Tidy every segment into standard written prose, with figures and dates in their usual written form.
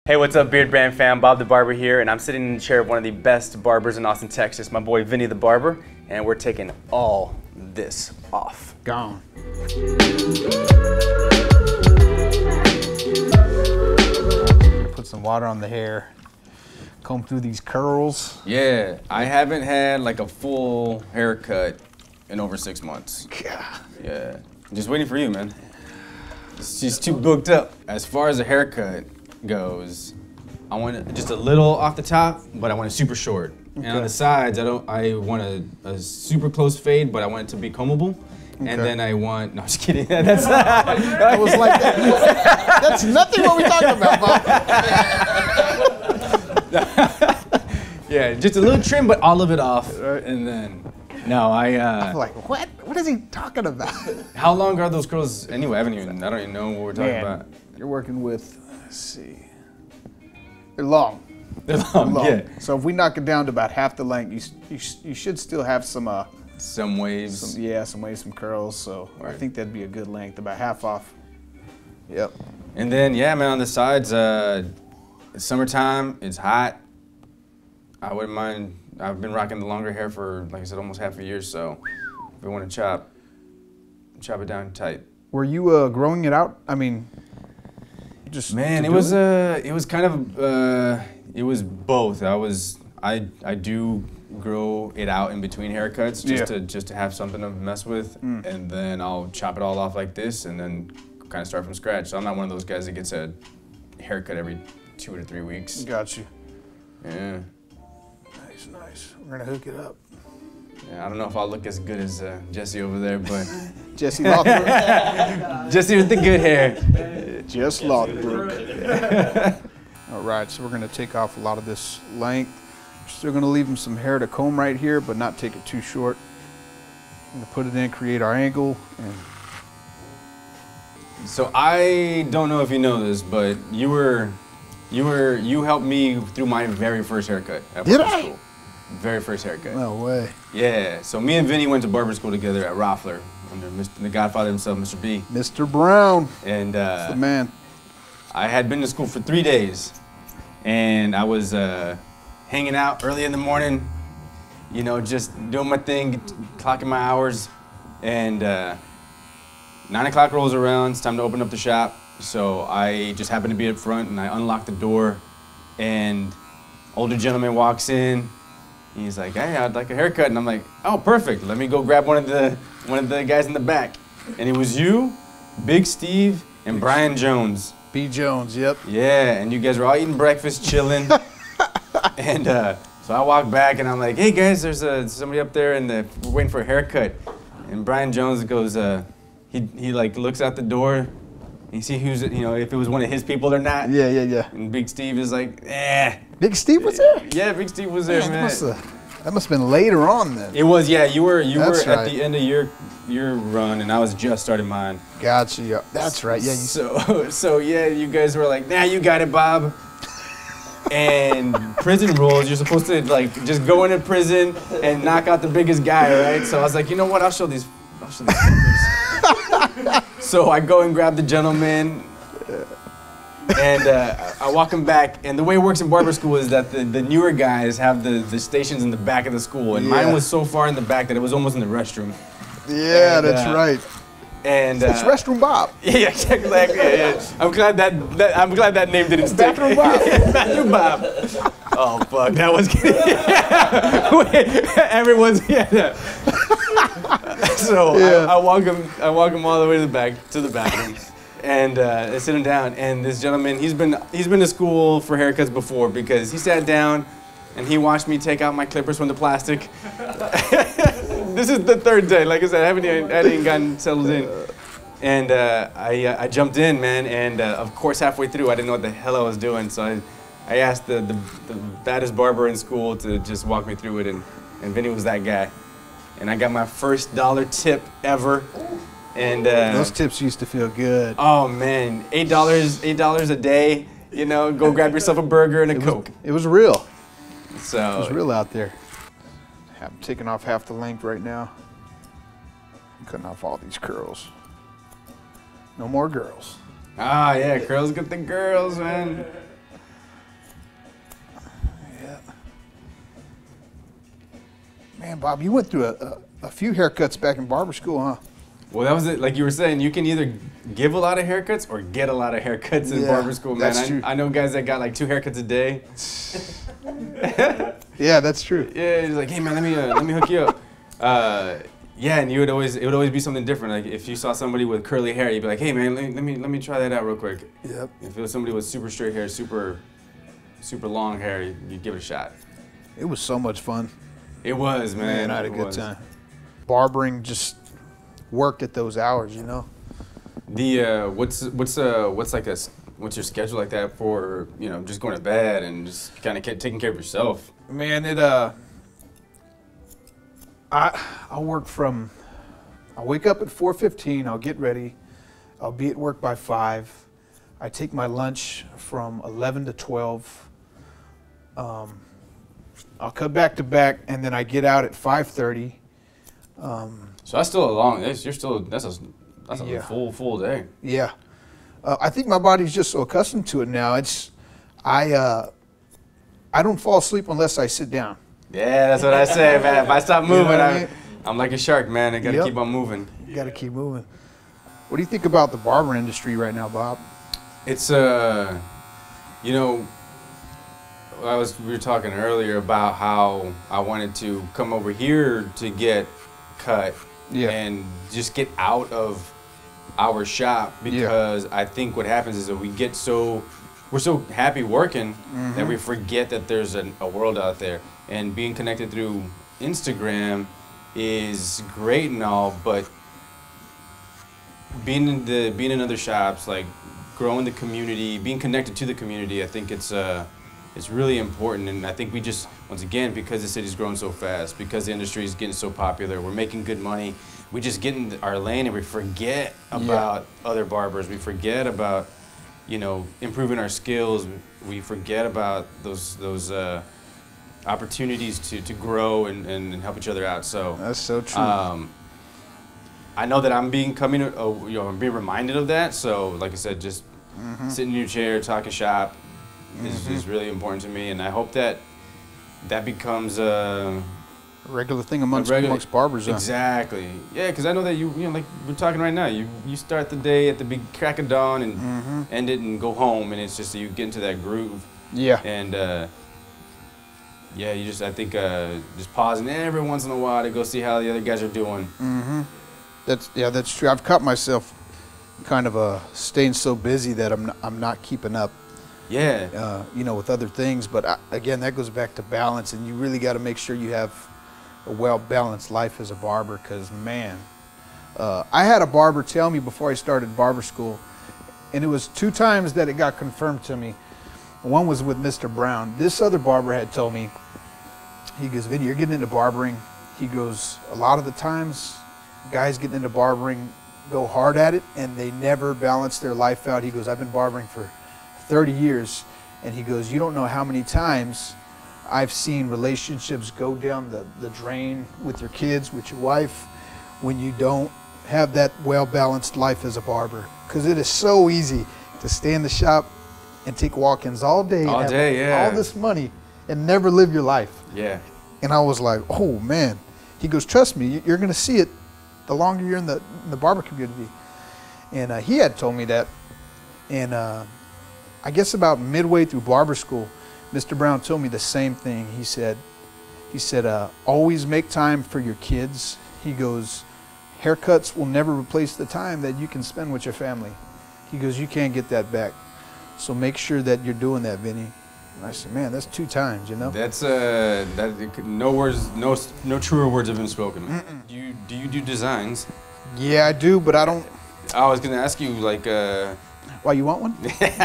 Hey, what's up, Beardbrand fam? Bob the Barber here, and I'm sitting in the chair of one of the best barbers in Austin, Texas, my boy Vinnie the Barber, and we're taking all this off. Gone. Put some water on the hair, comb through these curls. Yeah, I haven't had like a full haircut in over 6 months. God. Yeah, just waiting for you, man. She's too booked up. As far as a haircut goes, I want it just a little off the top, but I want it super short. Okay. And on the sides, I want a super close fade, but I want it to be combable. Okay. And then I want, no, I'm just kidding. That's I was like, that's nothing what we're talking about, Bob. Yeah, just a little trim, but all of it off. Right. And then, no, I'm like, what? What is he talking about? How long are those curls anyway? I don't even know what we're talking about. You're working with, let's see. They're long. They're long, yeah. So if we knock it down to about half the length, you should still have some waves. Some waves, some curls. So right. I think that'd be a good length, about half off. Yep. And then, yeah, man, on the sides, it's summertime, it's hot. I wouldn't mind. I've been rocking the longer hair for, like I said, almost half a year. So if we want to chop it down tight. Were you growing it out? I mean, just man, it was kind of it was both. I do grow it out in between haircuts just to have something to mess with, and then I'll chop it all off like this, and then kind of start from scratch. So I'm not one of those guys that gets a haircut every 2 to 3 weeks. Got you. Yeah. Nice. We're gonna hook it up. Yeah, I don't know if I'll look as good as Jesse over there, but Jesse Lothbrok. Jesse with the good hair. Just Lothbrok. All right, so we're gonna take off a lot of this length. We're still gonna leave him some hair to comb right here, but not take it too short. I'm gonna put it in, create our angle, and so I don't know if you know this, but you helped me through my very first haircut at barber school. Very first haircut. No way. Yeah, so me and Vinnie went to barber school together at Roffler under the Godfather himself, Mr. B. Mr. Brown. And that's the man. I had been to school for 3 days, and I was hanging out early in the morning, you know, just doing my thing, clocking my hours, and 9 o'clock rolls around. It's time to open up the shop. So I just happened to be up front, and I unlocked the door, and older gentleman walks in. He's like, "Hey, I'd like a haircut," and I'm like, "Oh, perfect. Let me go grab one of the guys in the back." And it was you, Big Steve, and Brian Jones. B. Jones, yep. Yeah, and you guys were all eating breakfast, chilling. And so I walk back, and I'm like, "Hey guys, there's somebody up there, and we're waiting for a haircut." And Brian Jones goes, he like looks out the door. You see who's, you know, if it was one of his people or not. Yeah. And Big Steve is like, eh. Big Steve was there? Yeah, Big Steve was there, man. That must have been later on then. It was, yeah. You were right. At the end of your run, and I was just starting mine. Gotcha. Yeah. That's right. Yeah. So yeah, you guys were like, nah, you got it, Bob. And prison rules, you're supposed to like just go into prison and knock out the biggest guy, right? So I was like, you know what? I'll show these fuckers. So I go and grab the gentleman, and I walk him back. And the way it works in barber school is that the newer guys have the stations in the back of the school, and mine was so far in the back that it was almost in the restroom. Yeah, that's right. And it's Restroom Bob. Yeah, exactly. Yeah. I'm glad that name didn't stick. Bathroom Bob. Bathroom Bob. Oh fuck, that was good. Everyone's So yeah. I walk him all the way to the bathroom, and I sit him down. And this gentleman, he's been to school for haircuts before, because he sat down and he watched me take out my clippers from the plastic. This is the 3rd day. Like I said, I hadn't gotten settled in. And I jumped in, man, and of course halfway through I didn't know what the hell I was doing, so I asked the baddest barber in school to just walk me through it, and Vinnie was that guy. And I got my first $1 tip ever. And those tips used to feel good. Oh man, $8 a day, you know, go grab yourself a burger and a Coke. It was real. So it was real out there. I'm taking off half the length right now. I'm cutting off all these curls. No more girls. Ah, yeah, curls get the girls, man. Yeah. Man, Bob, you went through a few haircuts back in barber school, huh? Well, that was it. Like you were saying, you can either give a lot of haircuts or get a lot of haircuts in barber school, man. That's true. I know guys that got like 2 haircuts a day. Yeah, that's true. Yeah, he's like, hey man, let me hook you up. Yeah, and it would always be something different. Like if you saw somebody with curly hair, you'd be like, hey man, let me try that out real quick. Yep. If it was somebody with super straight hair, super long hair, you'd give it a shot. It was so much fun. It was, man. I had a good time. Barbering just worked at those hours, you know. The what's your schedule like that for, you know, just going to bed and just kind of taking care of yourself? Man, I'll work from, I'll wake up at 4:15, I'll get ready, I'll be at work by 5. I take my lunch from 11 to 12. I'll cut back to back, and then I get out at 5:30. So that's still a long. That's a full day. Yeah, I think my body's just so accustomed to it now. I don't fall asleep unless I sit down. Yeah, that's what I say, man. If I stop moving, you know I'm like a shark, man. I gotta keep on moving. You gotta keep moving. What do you think about the barber industry right now, Bob? It's you know, we were talking earlier about how I wanted to come over here to get cut and just get out of our shop, because I think what happens is that we're so happy working that we forget that there's a world out there. And being connected through Instagram is great and all, but being in other shops, like growing the community, being connected to the community, I think it's really important. And I think we just, once again, because the city's growing so fast, because the industry is getting so popular, we're making good money, we just get in our lane and we forget about other barbers. We forget about, you know, improving our skills. We forget about those opportunities to grow and help each other out. So that's so true. I know that I'm being reminded of that. So like I said, just sitting in your chair, talking shop is really important to me, and I hope that becomes a regular thing amongst barbers. Exactly. Yeah, because I know that you know, like we're talking right now, you start the day at the big crack of dawn and end it and go home, and it's just you get into that groove. Yeah. And yeah, I think just pausing every once in a while to go see how the other guys are doing. That's true. I've caught myself kind of staying so busy that I'm not keeping up. Yeah. You know, with other things, but again, that goes back to balance, and you really got to make sure you have a well-balanced life as a barber. Because man, I had a barber tell me before I started barber school, and it was 2 times that it got confirmed to me. One was with Mr. Brown. This other barber had told me, he goes, Vinnie, you're getting into barbering. He goes, a lot of the times, guys getting into barbering go hard at it, and they never balance their life out. He goes, I've been barbering for 30 years, and he goes, you don't know how many times I've seen relationships go down the drain with your kids, with your wife, when you don't have that well-balanced life as a barber. Because it is so easy to stay in the shop and take walk-ins all day, all this money, and never live your life. Yeah. And I was like, oh man. He goes, trust me, you're gonna see it the longer you're in the barber community. And he had told me that. And I guess about midway through barber school, Mr. Brown told me the same thing. He said, always make time for your kids. He goes, haircuts will never replace the time that you can spend with your family. He goes, you can't get that back. So make sure that you're doing that, Vinnie. And I said, man, that's 2 times, you know? That's no truer words have been spoken. Do you do designs? Yeah, I do, but I don't. I was gonna ask you, like, why, you want one? Just with a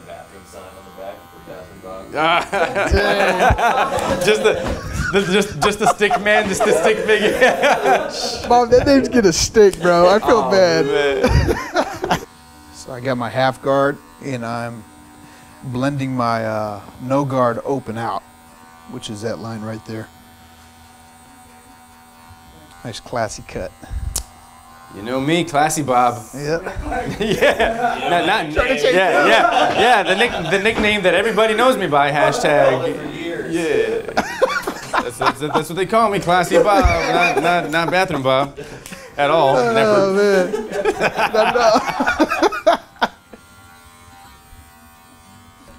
bathroom sign on the back for bathroom dogs. just the stick man, just the stick figure. Mom, that name's gonna stick, bro. I feel bad. Man. So I got my half guard, and I'm blending my no guard open out, which is that line right there. Nice classy cut. You know me, Classy Bob. Yep. Yeah. The nickname that everybody knows me by. Hashtag. Yeah. That's what they call me, Classy Bob. Not Bathroom Bob. At all. Never. Oh man.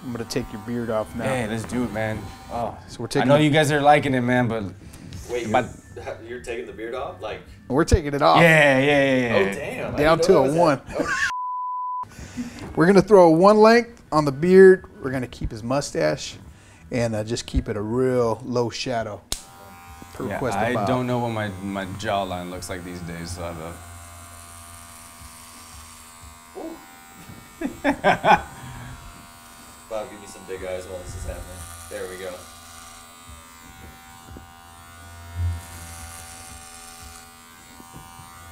I'm gonna take your beard off now. Hey, let's do it, man. Oh, So we're I taking. know you guys are liking it, man, but Wait, you're taking the beard off? Like, We're taking it off. yeah. oh damn. Down to a 1. We're gonna throw a 1 length on the beard. We're gonna keep his mustache, and just keep it a real low shadow. Per Yeah, request of I Bob. don't know what my jawline looks like these days, so I have Bob, give me some big eyes while this is happening. There we go.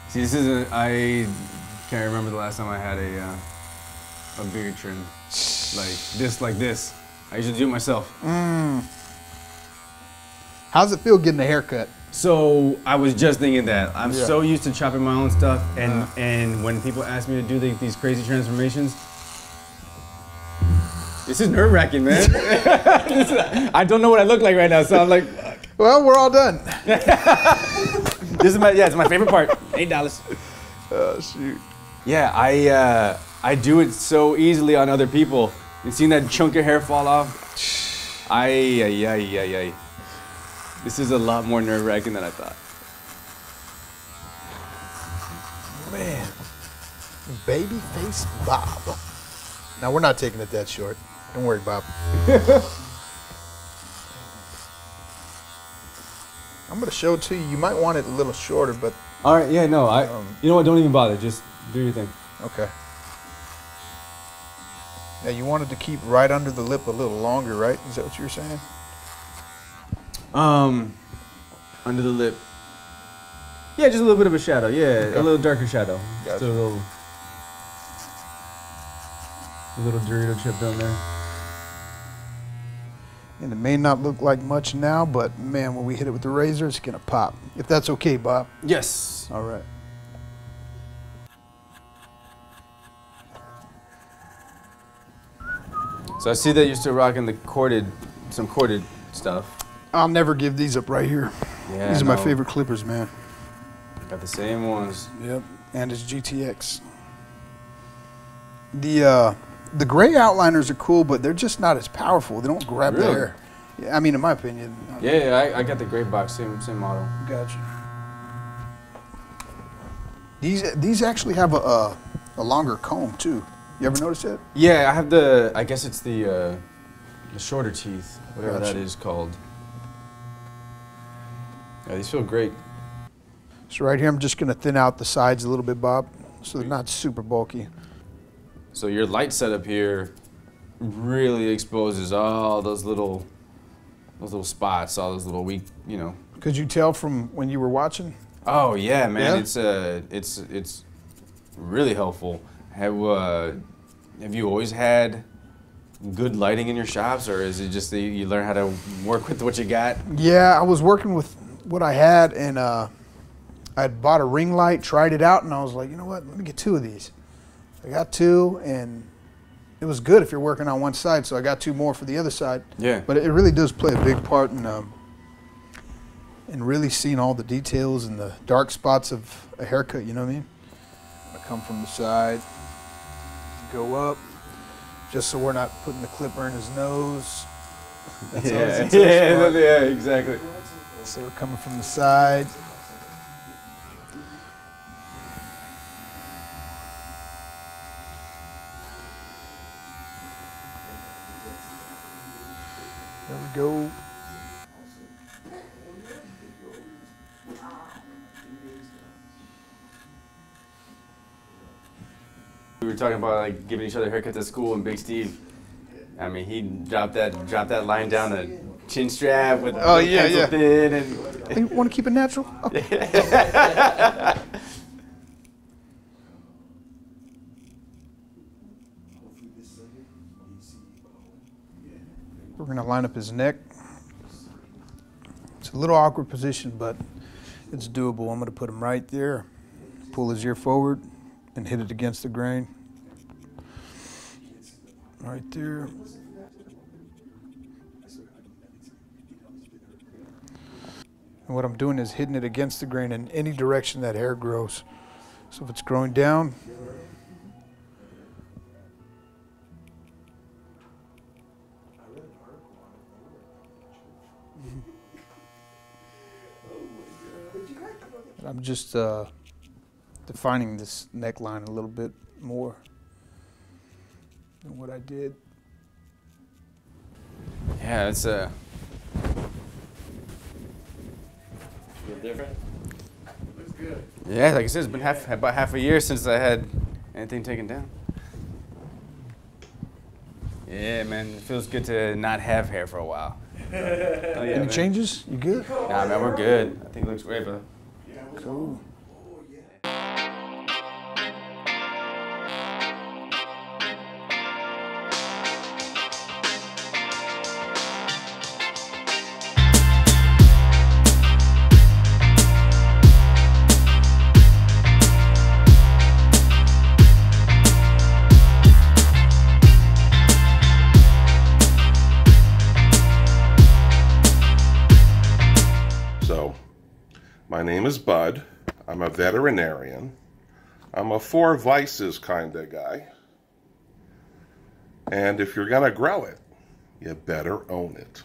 See, I can't remember the last time I had a beard trim like this. I usually do it myself. How's it feel getting a haircut? So I was just thinking that I'm Yeah. so used to chopping my own stuff, and when people ask me to do these crazy transformations, this is nerve-wracking, man. I don't know what I look like right now, so I'm like, Well, we're all done. this is it's my favorite part. $8. Oh shoot. Yeah, I do it so easily on other people. And seeing that chunk of hair fall off, ay. This is a lot more nerve-wracking than I thought. Man, babyface Bob. Now we're not taking it that short. Don't worry, Bob. I'm gonna show it to you. You might want it a little shorter, but All right, yeah, no, you know what? Don't even bother. Just do your thing. okay. Now you wanted to keep right under the lip a little longer, right? Is that what you were saying? Under the lip. Yeah, just a little bit of a shadow. Yeah, a little darker shadow. Just Gotcha. a little Dorito chip down there. And it may not look like much now, but man, when we hit it with the razor, it's gonna pop. If that's okay, Bob. Yes. All right. So I see that you're still rocking some corded stuff. I'll never give these up right here. Yeah, These are my favorite clippers, man. Got the same ones. Yep, and it's GTX. The gray outliners are cool, but they're just not as powerful. They don't grab the Really? hair. Yeah, I mean, in my opinion. Yeah, I got the gray box, same model. Gotcha. These actually have a longer comb too. You ever notice that? Yeah, I have I guess it's the shorter teeth, whatever Gotcha. that is called. Yeah, these feel great. So right here, I'm just gonna thin out the sides a little bit, Bob, so they're not super bulky. So your light setup here really exposes all those little spots, all those little weak, you know. Could you tell from when you were watching? Oh yeah, man, Yeah? it's really helpful. Have you always had good lighting in your shops, or is it just that you learn how to work with what you got? Yeah, I was working with what I had, and I'd bought a ring light, tried it out, and I was like, you know what? Let me get 2 of these. I got 2, and it was good if you're working on one side, so I got 2 more for the other side. Yeah. But it really does play a big part in really seeing all the details and the dark spots of a haircut, you know what I mean? I come from the side, go up, just so we're not putting the clipper in his nose. That's always a tough spot. exactly. So we're coming from the side. There we go. We were talking about like giving each other haircuts at school, and Big Steve, I mean, he dropped that line down the chin strap with Oh, the yeah, pencil yeah. thin, and You want to keep it natural? Okay. We're going to line up his neck. It's a little awkward position, but it's doable. I'm going to put him right there. pull his ear forward and hit it against the grain. Right there. And what I'm doing is hitting it against the grain in any direction that hair grows. So if it's growing down, I'm just defining this neckline a little bit more than what I did. Yeah, it's a. Feel different? Looks good. Yeah, like I said, it's been about half a year since I had anything taken down. Yeah, man, it feels good to not have hair for a while. Oh, yeah, Any man. changes? You good? Nah, man, we're good. I think it looks great, brother. Cool. So, my name is Bud. I'm a veterinarian. I'm a four vices kind of guy. And if you're gonna grow it, you better own it.